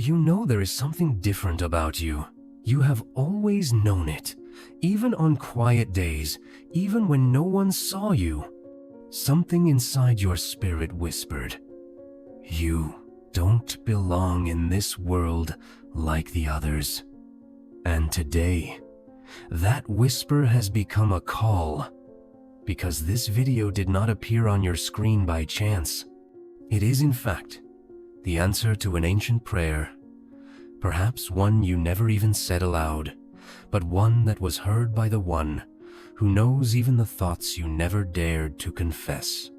You know there is something different about you. You have always known it. Even on quiet days, even when no one saw you, something inside your spirit whispered, "You don't belong in this world like the others." And today, that whisper has become a call, because this video did not appear on your screen by chance. It is, in fact, the answer to an ancient prayer, perhaps one you never even said aloud, but one that was heard by the one who knows even the thoughts you never dared to confess.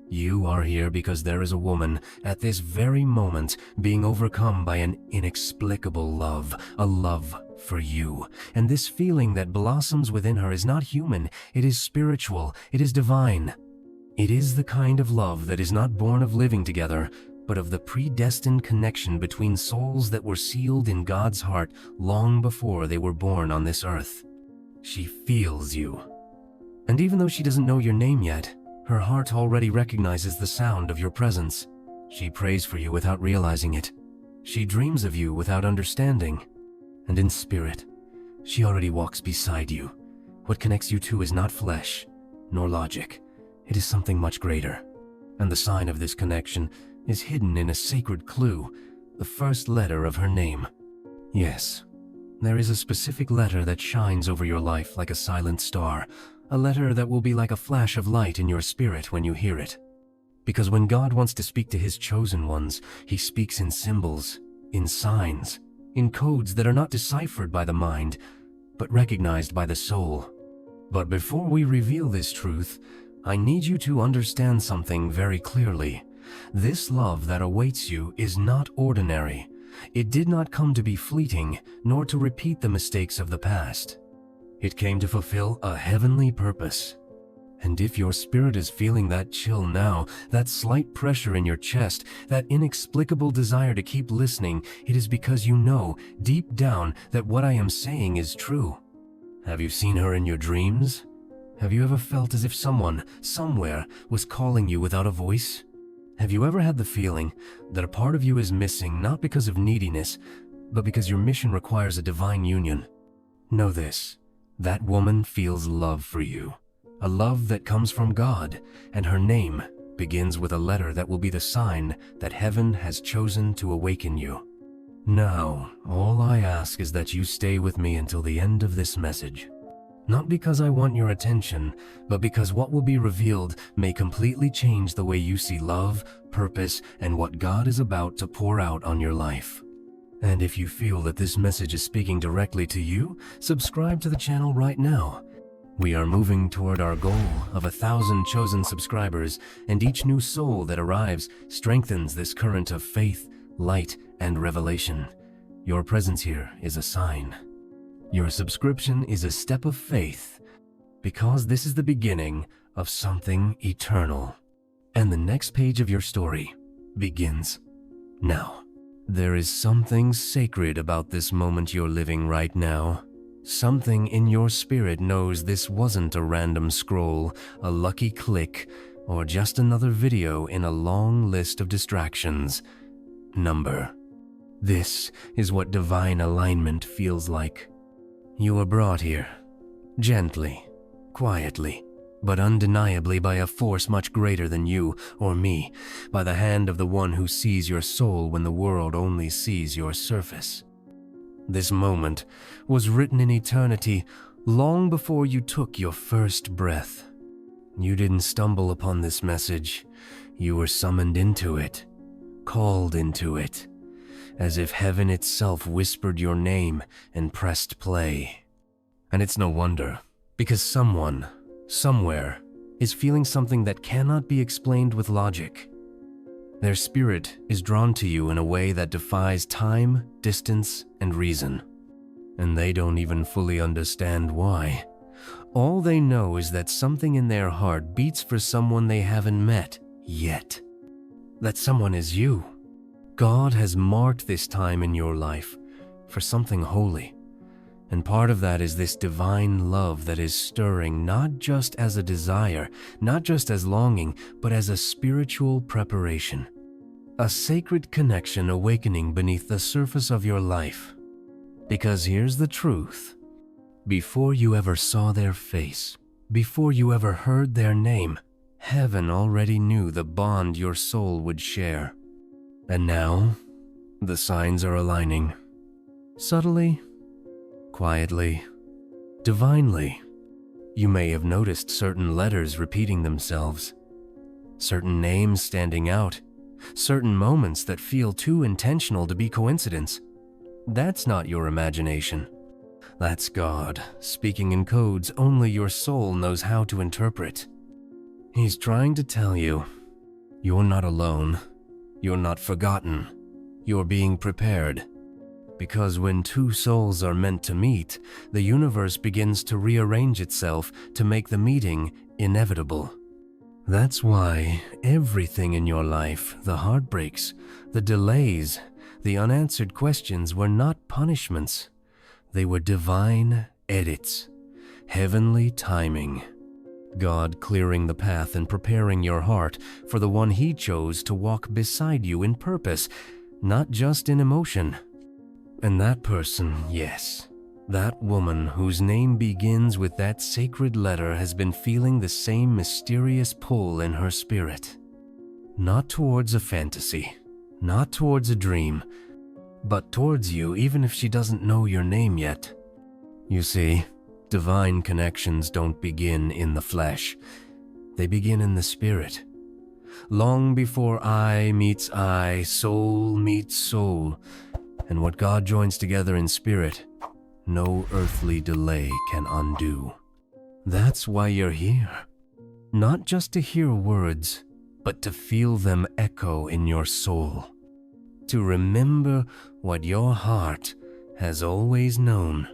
You are here because there is a woman at this very moment being overcome by an inexplicable love, a love for you. And this feeling that blossoms within her is not human, it is spiritual, it is divine. It is the kind of love that is not born of living together, but of the predestined connection between souls that were sealed in God's heart long before they were born on this earth. She feels you. And even though she doesn't know your name yet, her heart already recognizes the sound of your presence. She prays for you without realizing it. She dreams of you without understanding. And in spirit, she already walks beside you. What connects you two is not flesh, nor logic. It is something much greater. And the sign of this connection is hidden in a sacred clue, the first letter of her name. Yes, there is a specific letter that shines over your life like a silent star, a letter that will be like a flash of light in your spirit when you hear it. Because when God wants to speak to his chosen ones, he speaks in symbols, in signs, in codes that are not deciphered by the mind, but recognized by the soul. But before we reveal this truth, I need you to understand something very clearly. This love that awaits you is not ordinary. It did not come to be fleeting, nor to repeat the mistakes of the past. It came to fulfill a heavenly purpose. And if your spirit is feeling that chill now, that slight pressure in your chest, that inexplicable desire to keep listening, it is because you know, deep down, that what I am saying is true. Have you seen her in your dreams? Have you ever felt as if someone, somewhere, was calling you without a voice? Have you ever had the feeling that a part of you is missing not because of neediness, but because your mission requires a divine union? Know this, that woman feels love for you, a love that comes from God, and her name begins with a letter that will be the sign that heaven has chosen to awaken you. Now, all I ask is that you stay with me until the end of this message. Not because I want your attention, but because what will be revealed may completely change the way you see love, purpose, and what God is about to pour out on your life. And if you feel that this message is speaking directly to you, subscribe to the channel right now. We are moving toward our goal of 1,000 chosen subscribers, and each new soul that arrives strengthens this current of faith, light, and revelation. Your presence here is a sign. Your subscription is a step of faith, because this is the beginning of something eternal. And the next page of your story begins now. There is something sacred about this moment you're living right now. Something in your spirit knows this wasn't a random scroll, a lucky click, or just another video in a long list of distractions. This is what divine alignment feels like. You were brought here, gently, quietly, but undeniably by a force much greater than you or me, by the hand of the one who sees your soul when the world only sees your surface. This moment was written in eternity, long before you took your first breath. You didn't stumble upon this message. You were summoned into it, called into it, as if heaven itself whispered your name and pressed play. And it's no wonder, because someone, somewhere, is feeling something that cannot be explained with logic. Their spirit is drawn to you in a way that defies time, distance, and reason. And they don't even fully understand why. All they know is that something in their heart beats for someone they haven't met yet. That someone is you. God has marked this time in your life for something holy. And part of that is this divine love that is stirring not just as a desire, not just as longing, but as a spiritual preparation. A sacred connection awakening beneath the surface of your life. Because here's the truth. Before you ever saw their face, before you ever heard their name, heaven already knew the bond your soul would share. And now, the signs are aligning. Subtly, quietly, divinely. You may have noticed certain letters repeating themselves, certain names standing out, certain moments that feel too intentional to be coincidence. That's not your imagination. That's God, speaking in codes only your soul knows how to interpret. He's trying to tell you, you're not alone, you're not forgotten, you're being prepared. Because when two souls are meant to meet, the universe begins to rearrange itself to make the meeting inevitable. That's why everything in your life, the heartbreaks, the delays, the unanswered questions were not punishments. They were divine edits, heavenly timing. God clearing the path and preparing your heart for the one He chose to walk beside you in purpose, not just in emotion. And that person, yes, that woman whose name begins with that sacred letter has been feeling the same mysterious pull in her spirit. Not towards a fantasy, not towards a dream, but towards you even if she doesn't know your name yet. You see, divine connections don't begin in the flesh. They begin in the spirit. Long before eye meets eye, soul meets soul, and what God joins together in spirit, no earthly delay can undo. That's why you're here. Not just to hear words, but to feel them echo in your soul. To remember what your heart has always known.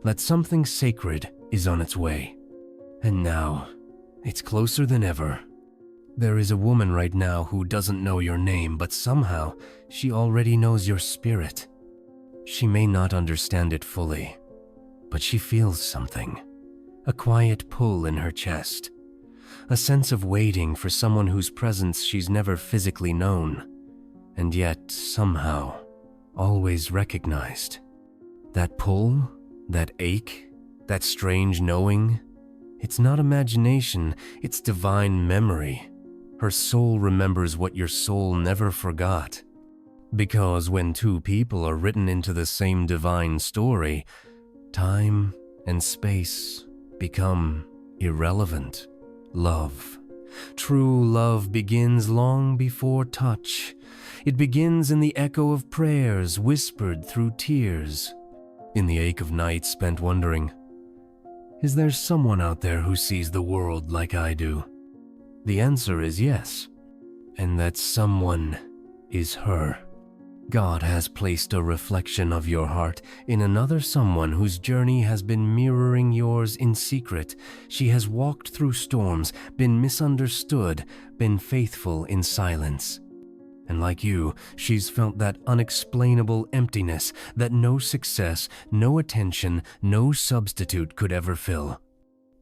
That something sacred is on its way. And now, it's closer than ever. There is a woman right now who doesn't know your name, but somehow she already knows your spirit. She may not understand it fully, but she feels something. A quiet pull in her chest. A sense of waiting for someone whose presence she's never physically known, and yet somehow always recognized. That pull, that ache, that strange knowing, it's not imagination, it's divine memory. Her soul remembers what your soul never forgot. Because when two people are written into the same divine story, time and space become irrelevant. Love. True love begins long before touch. It begins in the echo of prayers whispered through tears. In the ache of nights spent wondering, is there someone out there who sees the world like I do? The answer is yes, and that someone is her. God has placed a reflection of your heart in another someone whose journey has been mirroring yours in secret. She has walked through storms, been misunderstood, been faithful in silence. And like you, she's felt that unexplainable emptiness that no success, no attention, no substitute could ever fill.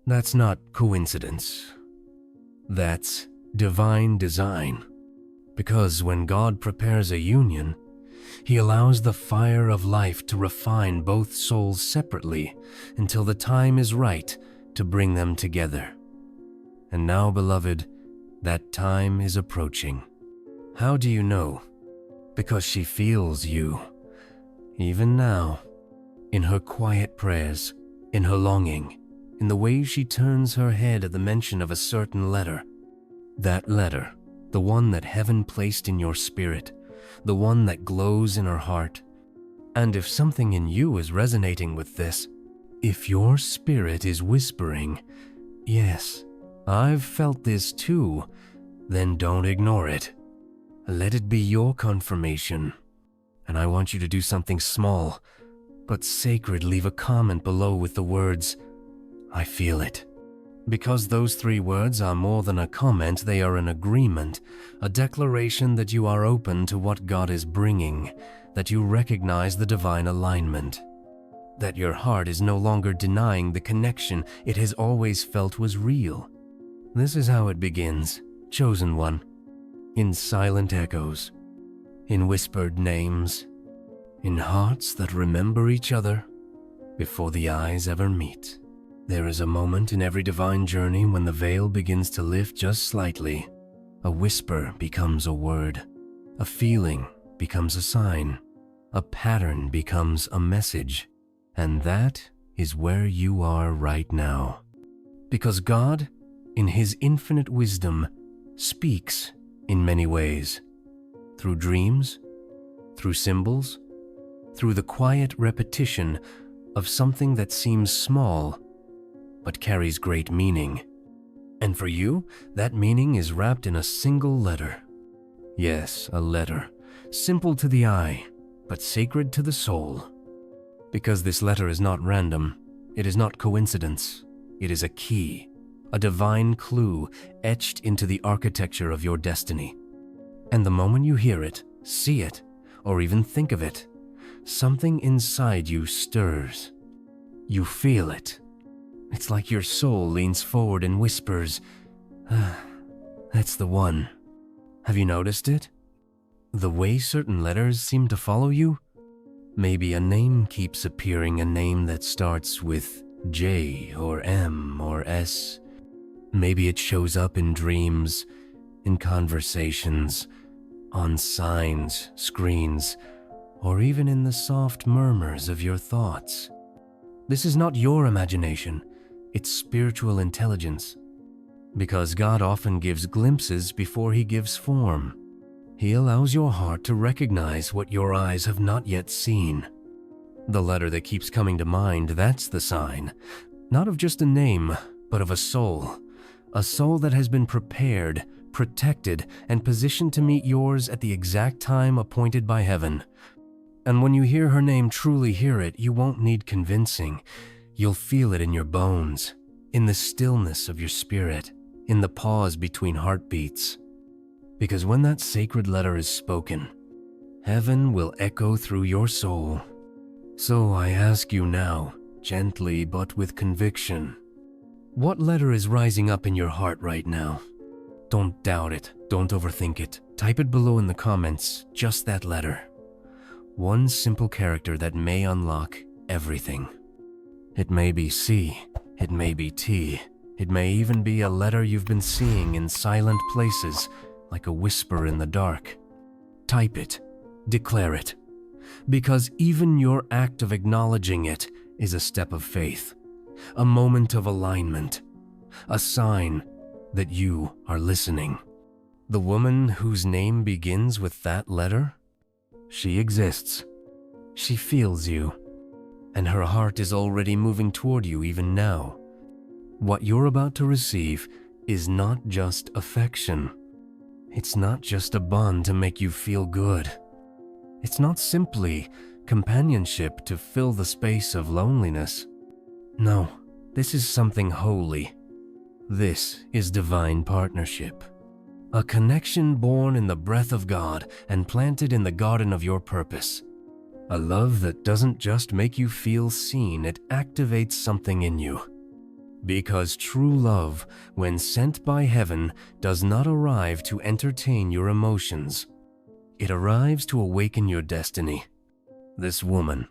That's not coincidence. That's divine design. Because when God prepares a union, He allows the fire of life to refine both souls separately until the time is right to bring them together. And now, beloved, that time is approaching. How do you know? Because she feels you. Even now, in her quiet prayers, in her longing, in the way she turns her head at the mention of a certain letter. That letter, the one that heaven placed in your spirit, the one that glows in her heart. And if something in you is resonating with this, if your spirit is whispering, yes, I've felt this too, then don't ignore it. Let it be your confirmation. And I want you to do something small, but sacred. Leave a comment below with the words, I feel it. Because those 3 words are more than a comment, they are an agreement, a declaration that you are open to what God is bringing, that you recognize the divine alignment, that your heart is no longer denying the connection it has always felt was real. This is how it begins, chosen one. In silent echoes, in whispered names, in hearts that remember each other before the eyes ever meet. There is a moment in every divine journey when the veil begins to lift just slightly. A whisper becomes a word. A feeling becomes a sign. A pattern becomes a message. And that is where you are right now. Because God, in His infinite wisdom, speaks in many ways. Through dreams, through symbols, through the quiet repetition of something that seems small but carries great meaning. And for you, that meaning is wrapped in a single letter. Yes, a letter, simple to the eye, but sacred to the soul. Because this letter is not random, it is not coincidence, it is a key, a divine clue etched into the architecture of your destiny. And the moment you hear it, see it, or even think of it, something inside you stirs. You feel it. It's like your soul leans forward and whispers, "That's the one." Have you noticed it? The way certain letters seem to follow you? Maybe a name keeps appearing, a name that starts with J or M or S. Maybe it shows up in dreams, in conversations, on signs, screens, or even in the soft murmurs of your thoughts. This is not your imagination, it's spiritual intelligence. Because God often gives glimpses before He gives form. He allows your heart to recognize what your eyes have not yet seen. The letter that keeps coming to mind, that's the sign, not of just a name, but of a soul that has been prepared, protected, and positioned to meet yours at the exact time appointed by heaven. And when you hear her name, truly hear it, you won't need convincing. You'll feel it in your bones, in the stillness of your spirit, in the pause between heartbeats. Because when that sacred letter is spoken, heaven will echo through your soul. So I ask you now, gently but with conviction, what letter is rising up in your heart right now? Don't doubt it, don't overthink it. Type it below in the comments, just that letter. One simple character that may unlock everything. It may be C, it may be T, it may even be a letter you've been seeing in silent places, like a whisper in the dark. Type it, declare it, because even your act of acknowledging it is a step of faith, a moment of alignment, a sign that you are listening. The woman whose name begins with that letter, she exists, she feels you, and her heart is already moving toward you even now. What you're about to receive is not just affection. It's not just a bond to make you feel good. It's not simply companionship to fill the space of loneliness. No, this is something holy. This is divine partnership. A connection born in the breath of God and planted in the garden of your purpose. A love that doesn't just make you feel seen, it activates something in you. Because true love, when sent by heaven, does not arrive to entertain your emotions. It arrives to awaken your destiny. This woman,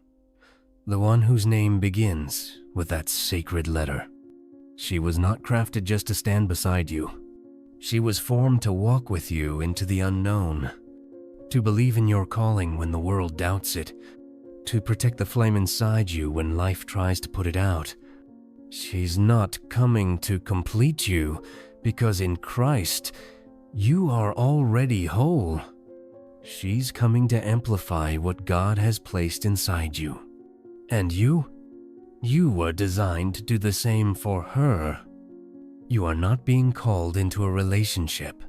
the one whose name begins with that sacred letter. She was not crafted just to stand beside you. She was formed to walk with you into the unknown, to believe in your calling when the world doubts it, to protect the flame inside you when life tries to put it out. She's not coming to complete you, because in Christ, you are already whole. She's coming to amplify what God has placed inside you. And you are designed to do the same for her. You are not being called into a relationship.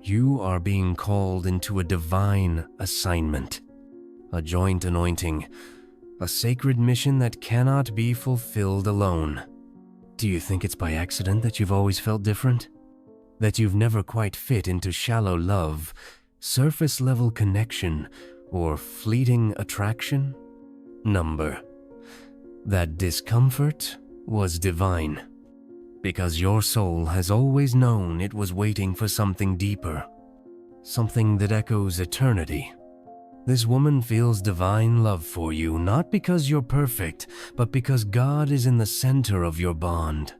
You are being called into a divine assignment, a joint anointing, a sacred mission that cannot be fulfilled alone. Do you think it's by accident that you've always felt different? That you've never quite fit into shallow love, surface-level connection, or fleeting attraction? Number. That discomfort was divine. Because your soul has always known it was waiting for something deeper, something that echoes eternity, This woman feels divine love for you, not because you're perfect, but because God is in the center of your bond.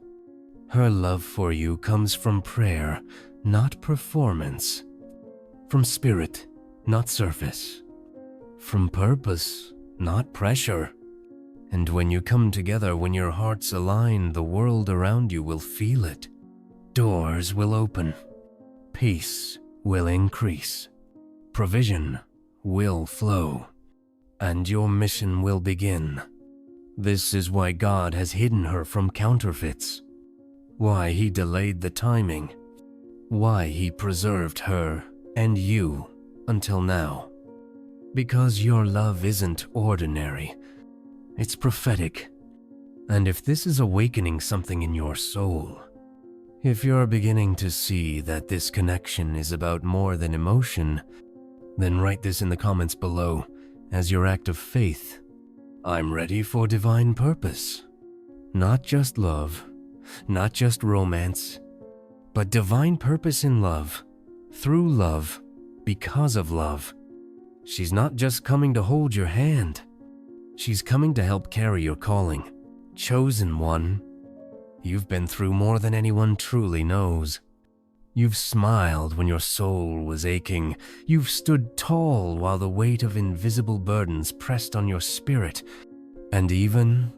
Her love for you comes from prayer, not performance. From spirit, not surface. From purpose, not pressure. And when you come together, when your hearts align, the world around you will feel it. Doors will open. Peace will increase. Provision will flow. And your mission will begin. This is why God has hidden her from counterfeits. Why He delayed the timing. Why He preserved her and you until now. Because your love isn't ordinary. It's prophetic. And if this is awakening something in your soul, if you're beginning to see that this connection is about more than emotion, then write this in the comments below as your act of faith. I'm ready for divine purpose. Not just love, not just romance, but divine purpose in love, through love, because of love. She's not just coming to hold your hand. She's coming to help carry your calling. Chosen one. You've been through more than anyone truly knows. You've smiled when your soul was aching. You've stood tall while the weight of invisible burdens pressed on your spirit. And even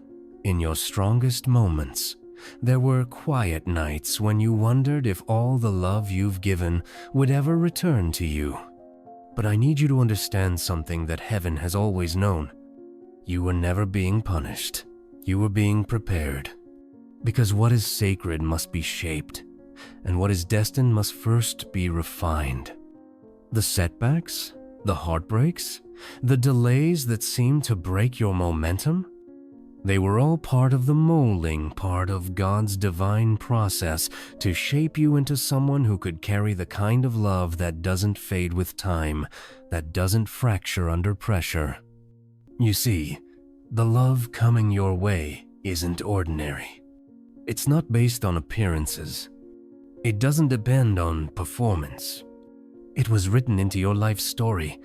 in your strongest moments, there were quiet nights when you wondered if all the love you've given would ever return to you. But I need you to understand something that heaven has always known. You were never being punished. You were being prepared. Because what is sacred must be shaped, and what is destined must first be refined. The setbacks, the heartbreaks, the delays that seem to break your momentum, they were all part of the molding, part of God's divine process to shape you into someone who could carry the kind of love that doesn't fade with time, that doesn't fracture under pressure. You see, the love coming your way isn't ordinary. It's not based on appearances. It doesn't depend on performance. It was written into your life story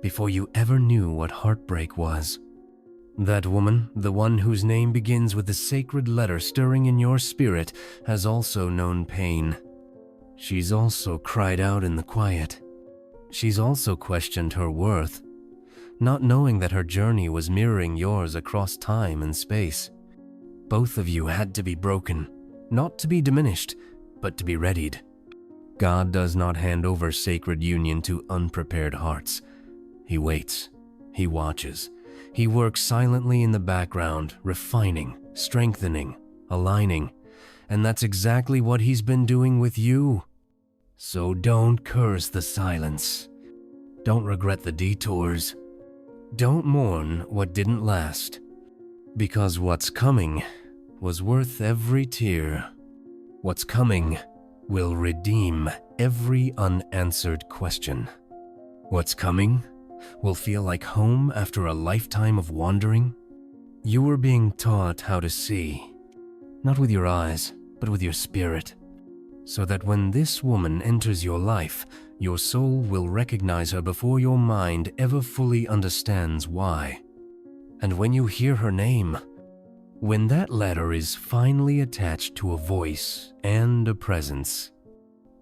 before you ever knew what heartbreak was. That woman, the one whose name begins with the sacred letter stirring in your spirit, has also known pain. She's also cried out in the quiet. She's also questioned her worth, not knowing that her journey was mirroring yours across time and space. Both of you had to be broken, not to be diminished, but to be readied. God does not hand over sacred union to unprepared hearts. He waits. He watches. He works silently in the background, refining, strengthening, aligning, and that's exactly what He's been doing with you. So don't curse the silence. Don't regret the detours. Don't mourn what didn't last, because what's coming was worth every tear. What's coming will redeem every unanswered question. What's coming will feel like home after a lifetime of wandering. You were being taught how to see, not with your eyes, but with your spirit, so that when this woman enters your life, your soul will recognize her before your mind ever fully understands why. And when you hear her name, when that letter is finally attached to a voice and a presence,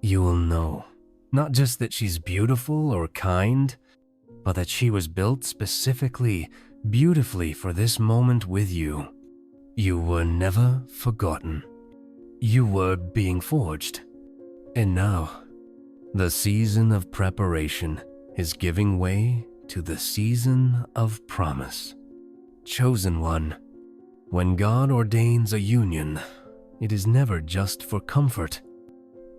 you will know, not just that she's beautiful or kind, but that she was built specifically, beautifully for this moment with you. You were never forgotten. You were being forged. And now, the season of preparation is giving way to the season of promise. Chosen one, when God ordains a union, it is never just for comfort.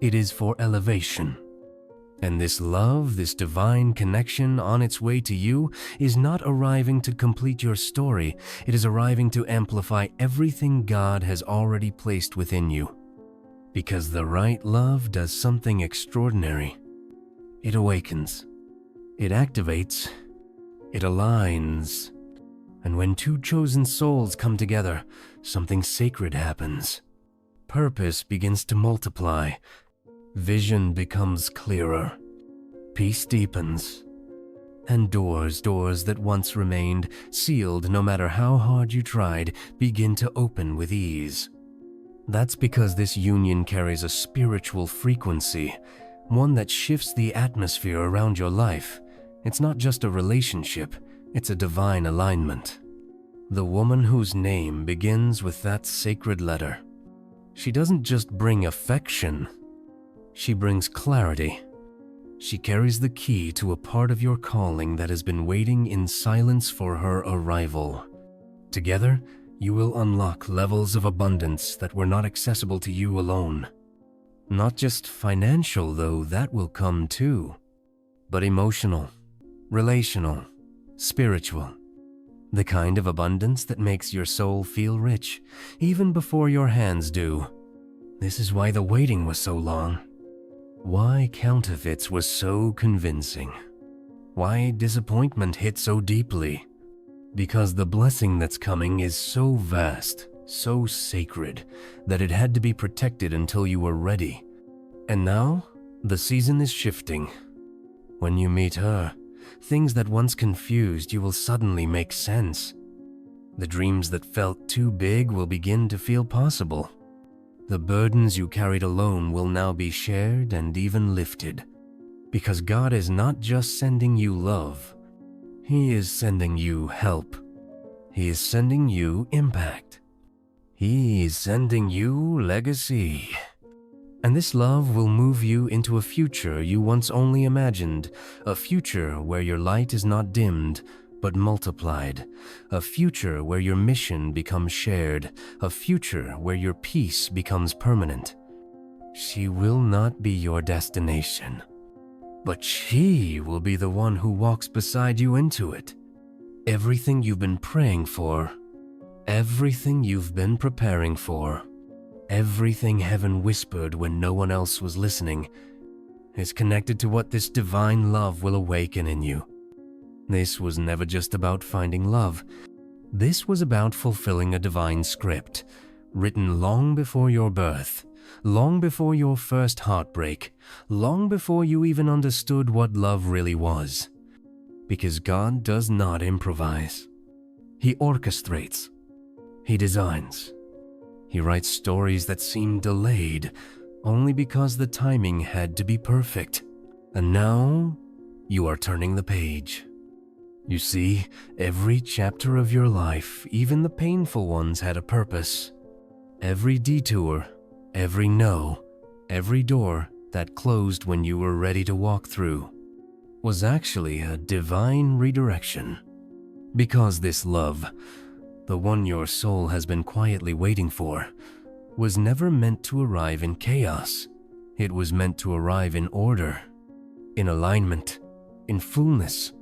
It is for elevation. And this love, this divine connection on its way to you is not arriving to complete your story. It is arriving to amplify everything God has already placed within you. Because the right love does something extraordinary. It awakens. It activates. It aligns. And when two chosen souls come together, something sacred happens. Purpose begins to multiply. Vision becomes clearer. Peace deepens. And doors that once remained sealed no matter how hard you tried, begin to open with ease. That's because this union carries a spiritual frequency, one that shifts the atmosphere around your life. It's not just a relationship, it's a divine alignment. The woman whose name begins with that sacred letter. She doesn't just bring affection, she brings clarity. She carries the key to a part of your calling that has been waiting in silence for her arrival. Together, you will unlock levels of abundance that were not accessible to you alone. Not just financial, though, that will come too, but emotional, relational, spiritual. The kind of abundance that makes your soul feel rich, even before your hands do. This is why the waiting was so long. Why counterfeits were so convincing. Why disappointment hit so deeply. Because the blessing that's coming is so vast, so sacred, that it had to be protected until you were ready. And now, the season is shifting. When you meet her, things that once confused you will suddenly make sense. The dreams that felt too big will begin to feel possible. The burdens you carried alone will now be shared and even lifted. Because God is not just sending you love, He is sending you help. He is sending you impact. He is sending you legacy. And this love will move you into a future you once only imagined, a future where your light is not dimmed, but multiplied, a future where your mission becomes shared, a future where your peace becomes permanent. She will not be your destination, but she will be the one who walks beside you into it. Everything you've been praying for, everything you've been preparing for, everything heaven whispered when no one else was listening, is connected to what this divine love will awaken in you. This was never just about finding love. This was about fulfilling a divine script, written long before your birth, long before your first heartbreak, long before you even understood what love really was. Because God does not improvise. He orchestrates. He designs. He writes stories that seem delayed, only because the timing had to be perfect. And now, you are turning the page. You see, every chapter of your life, even the painful ones, had a purpose. Every detour, every no, every door that closed when you were ready to walk through, was actually a divine redirection. Because this love, the one your soul has been quietly waiting for, was never meant to arrive in chaos. It was meant to arrive in order, in alignment, in fullness.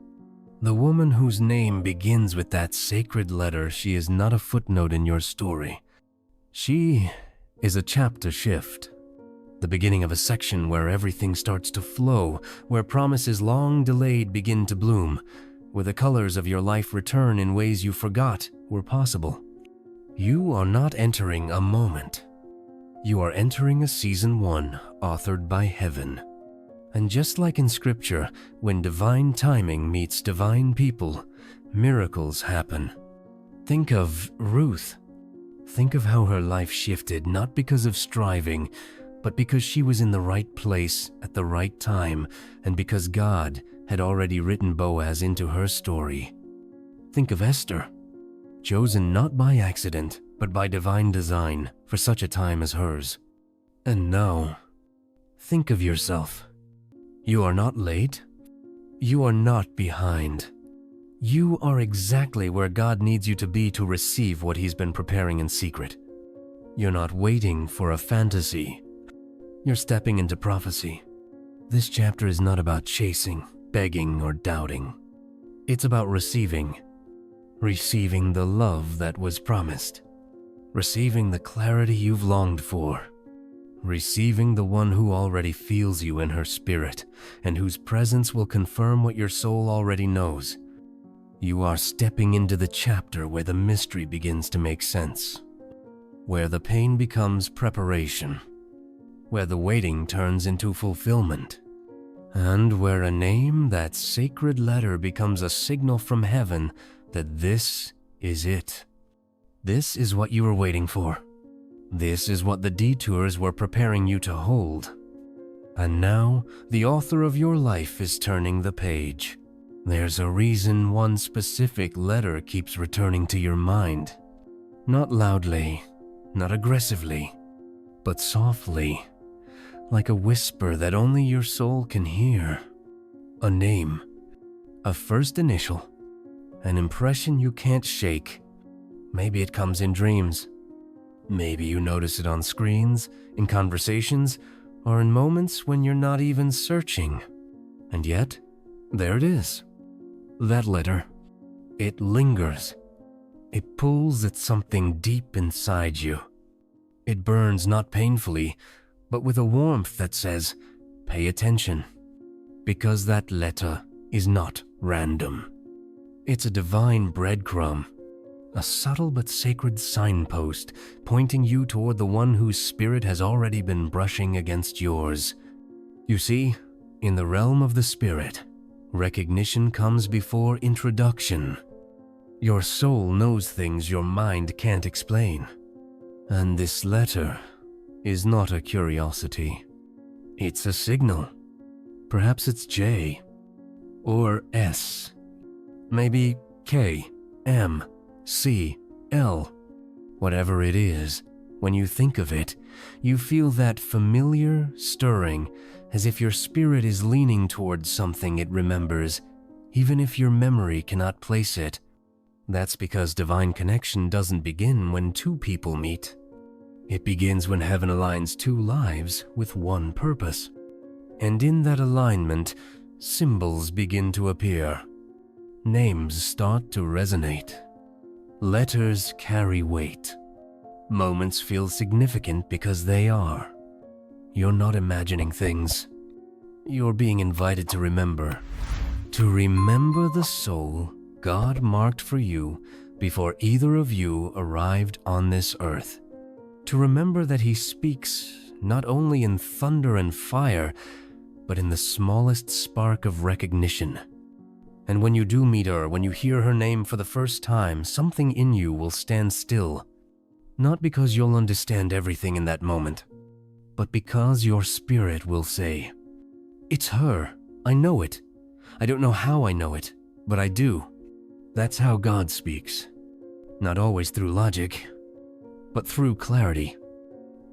The woman whose name begins with that sacred letter, she is not a footnote in your story. She is a chapter shift. The beginning of a section where everything starts to flow, where promises long delayed begin to bloom, where the colors of your life return in ways you forgot were possible. You are not entering a moment. You are entering a season 1 authored by heaven. And just like in scripture, when divine timing meets divine people, miracles happen. Think of Ruth. Think of how her life shifted, not because of striving, but because she was in the right place at the right time, and because God had already written Boaz into her story. Think of Esther, chosen not by accident, but by divine design for such a time as hers. And now, think of yourself. You are not late. You are not behind. You are exactly where God needs you to be to receive what He's been preparing in secret. You're not waiting for a fantasy. You're stepping into prophecy. This chapter is not about chasing, begging, or doubting. It's about receiving. Receiving the love that was promised. Receiving the clarity you've longed for. Receiving the one who already feels you in her spirit, and whose presence will confirm what your soul already knows. You are stepping into the chapter where the mystery begins to make sense, where the pain becomes preparation, where the waiting turns into fulfillment. And where a name, that sacred letter, becomes a signal from heaven that this is it. This is what you were waiting for. This is what the detours were preparing you to hold. And now, the author of your life is turning the page. There's a reason one specific letter keeps returning to your mind. Not loudly, not aggressively, but softly, like a whisper that only your soul can hear. A name, a first initial, an impression you can't shake. Maybe it comes in dreams. Maybe you notice it on screens, in conversations, or in moments when you're not even searching. And yet, there it is. That letter. It lingers. It pulls at something deep inside you. It burns not painfully, but with a warmth that says, pay attention. Because that letter is not random. It's a divine breadcrumb. A subtle but sacred signpost pointing you toward the one whose spirit has already been brushing against yours. You see, in the realm of the spirit, recognition comes before introduction. Your soul knows things your mind can't explain. And this letter is not a curiosity. It's a signal. Perhaps it's J or S. Maybe K, M, C, L. Whatever it is, when you think of it, you feel that familiar stirring, as if your spirit is leaning towards something it remembers, even if your memory cannot place it. That's because divine connection doesn't begin when two people meet. It begins when heaven aligns two lives with one purpose. And in that alignment, symbols begin to appear. Names start to resonate. Letters carry weight. Moments feel significant because they are. You're not imagining things. You're being invited to remember. To remember the soul God marked for you before either of you arrived on this earth. To remember that He speaks not only in thunder and fire, but in the smallest spark of recognition. And when you do meet her, when you hear her name for the first time, something in you will stand still. Not because you'll understand everything in that moment, but because your spirit will say, "It's her. I know it. I don't know how I know it, but I do." That's how God speaks. Not always through logic, but through clarity.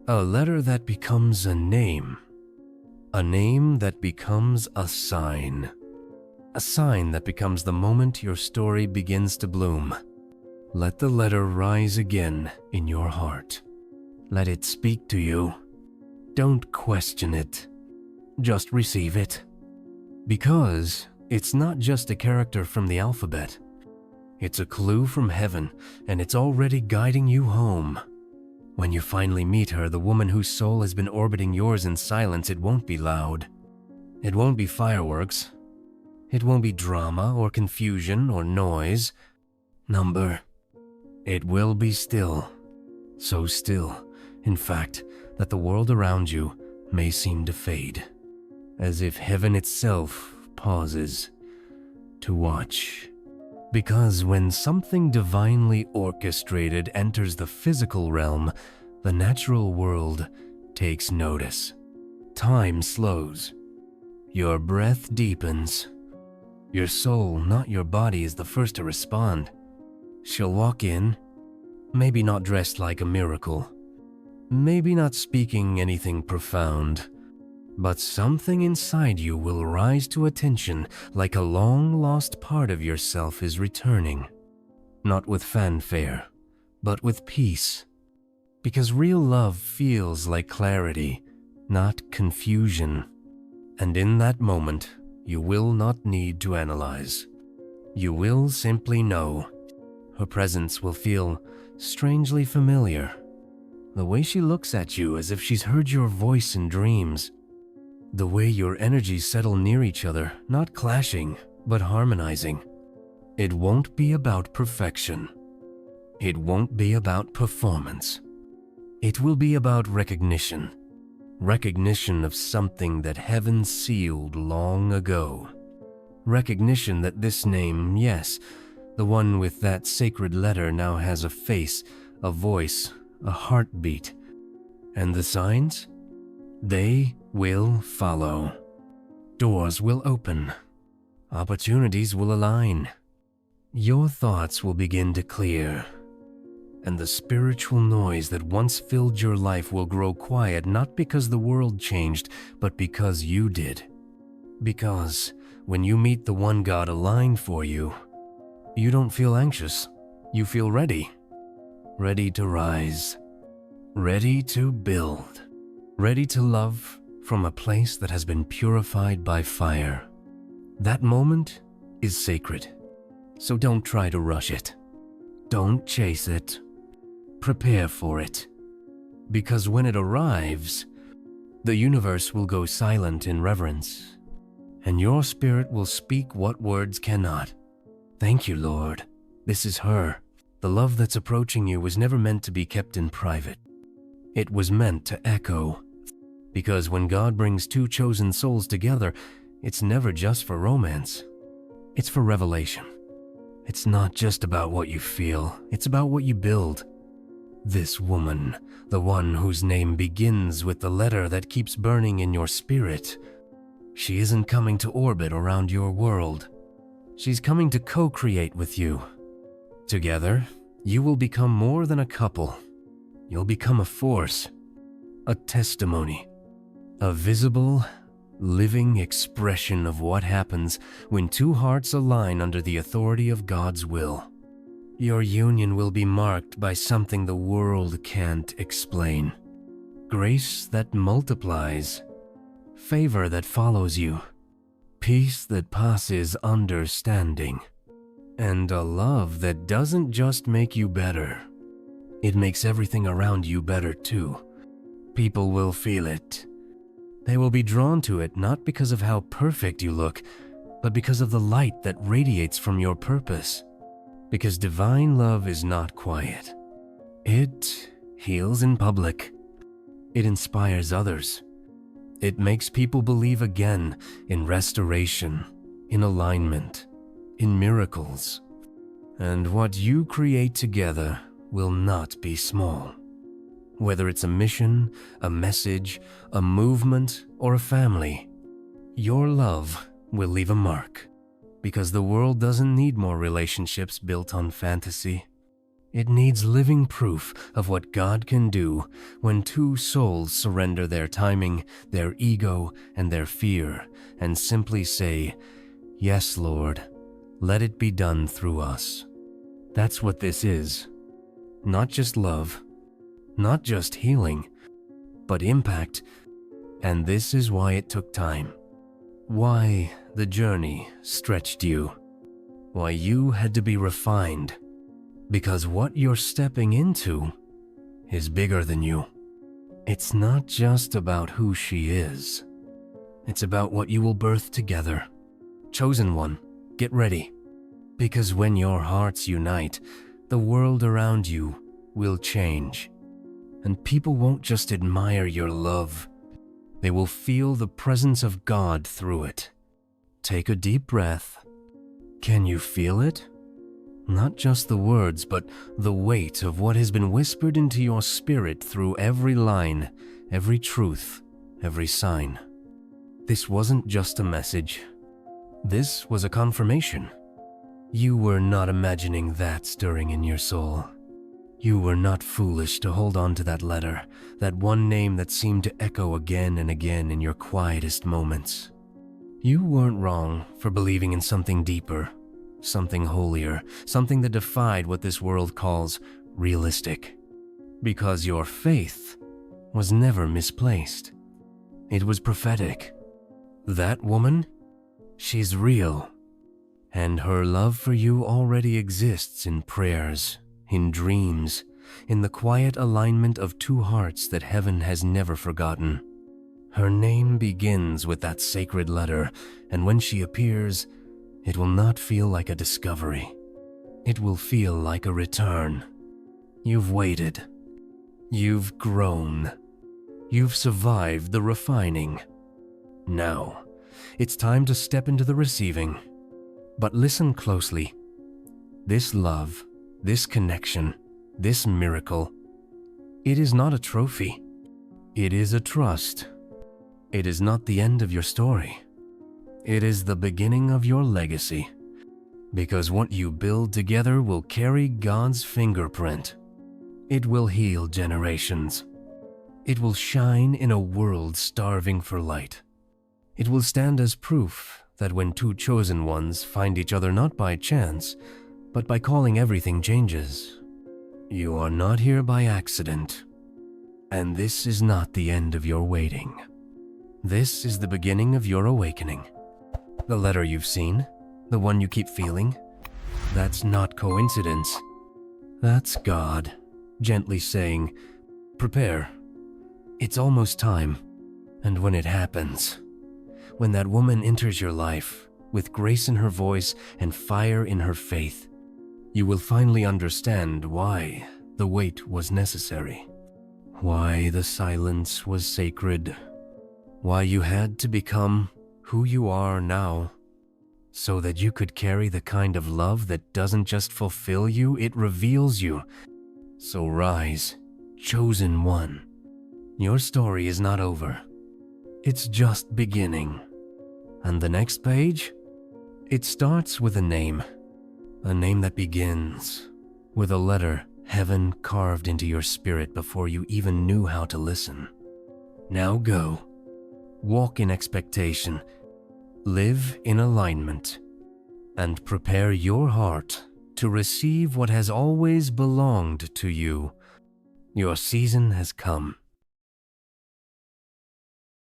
A letter that becomes a name. A name that becomes a sign. A sign that becomes the moment your story begins to bloom. Let the letter rise again in your heart. Let it speak to you. Don't question it. Just receive it. Because it's not just a character from the alphabet. It's a clue from heaven, and it's already guiding you home. When you finally meet her, the woman whose soul has been orbiting yours in silence, it won't be loud. It won't be fireworks. It won't be drama or confusion or noise. Number. It will be still. So still, in fact, that the world around you may seem to fade. As if heaven itself pauses to watch. Because when something divinely orchestrated enters the physical realm, the natural world takes notice. Time slows. Your breath deepens. Your soul, not your body, is the first to respond. She'll walk in, maybe not dressed like a miracle, maybe not speaking anything profound, but something inside you will rise to attention like a long-lost part of yourself is returning. Not with fanfare, but with peace. Because real love feels like clarity, not confusion. And in that moment, you will not need to analyze. You will simply know. Her presence will feel strangely familiar. The way she looks at you as if she's heard your voice in dreams. The way your energies settle near each other, not clashing, but harmonizing. It won't be about perfection. It won't be about performance. It will be about recognition. Recognition of something that heaven sealed long ago. Recognition that this name, yes, the one with that sacred letter, now has a face, a voice, a heartbeat. And the signs? They will follow. Doors will open. Opportunities will align. Your thoughts will begin to clear. And the spiritual noise that once filled your life will grow quiet, not because the world changed, but because you did. Because when you meet the one God aligned for you, you don't feel anxious. You feel ready. Ready to rise. Ready to build. Ready to love from a place that has been purified by fire. That moment is sacred. So don't try to rush it. Don't chase it. Prepare for it. Because when it arrives, the universe will go silent in reverence, and your spirit will speak what words cannot. Thank you, Lord. This is her. The love that's approaching you was never meant to be kept in private. It was meant to echo. Because when God brings two chosen souls together, it's never just for romance. It's for revelation. It's not just about what you feel. It's about what you build. This woman, the one whose name begins with the letter that keeps burning in your spirit, she isn't coming to orbit around your world. She's coming to co-create with you. Together, you will become more than a couple. You'll become a force, a testimony, a visible, living expression of what happens when two hearts align under the authority of God's will. Your union will be marked by something the world can't explain. Grace that multiplies, favor that follows you, peace that passes understanding, and a love that doesn't just make you better. It makes everything around you better too. People will feel it. They will be drawn to it not because of how perfect you look, but because of the light that radiates from your purpose. Because divine love is not quiet. It heals in public. It inspires others. It makes people believe again in restoration, in alignment, in miracles. And what you create together will not be small. Whether it's a mission, a message, a movement, or a family, your love will leave a mark. Because the world doesn't need more relationships built on fantasy. It needs living proof of what God can do when two souls surrender their timing, their ego, and their fear, and simply say, "Yes, Lord, let it be done through us." That's what this is. Not just love, not just healing, but impact. And this is why it took time. Why the journey stretched you. Why you had to be refined. Because what you're stepping into is bigger than you. It's not just about who she is. It's about what you will birth together. Chosen one, get ready. Because when your hearts unite, the world around you will change. And people won't just admire your love. They will feel the presence of God through it. Take a deep breath. Can you feel it? Not just the words, but the weight of what has been whispered into your spirit through every line, every truth, every sign. This wasn't just a message. This was a confirmation. You were not imagining that stirring in your soul. You were not foolish to hold on to that letter, that one name that seemed to echo again and again in your quietest moments. You weren't wrong for believing in something deeper, something holier, something that defied what this world calls realistic. Because your faith was never misplaced. It was prophetic. That woman, she's real. And her love for you already exists in prayers, in dreams, in the quiet alignment of two hearts that heaven has never forgotten. Her name begins with that sacred letter, and when she appears, it will not feel like a discovery. It will feel like a return. You've waited. You've grown. You've survived the refining. Now, it's time to step into the receiving. But listen closely. This love, this connection, this miracle, it is not a trophy. It is a trust. It is not the end of your story. It is the beginning of your legacy. Because what you build together will carry God's fingerprint. It will heal generations. It will shine in a world starving for light. It will stand as proof that when two chosen ones find each other not by chance, but by calling everything changes. You are not here by accident. And this is not the end of your waiting. This is the beginning of your awakening. The letter you've seen, the one you keep feeling, that's not coincidence. That's God, gently saying, prepare. It's almost time. And when it happens, when that woman enters your life, with grace in her voice and fire in her faith, you will finally understand why the wait was necessary, why the silence was sacred, why you had to become who you are now, so that you could carry the kind of love that doesn't just fulfill you, it reveals you. So rise, chosen one. Your story is not over. It's just beginning. And the next page? It starts with a name that begins with a letter heaven carved into your spirit before you even knew how to listen. Now go. Walk in expectation. Live in alignment. And prepare your heart to receive what has always belonged to you. Your season has come.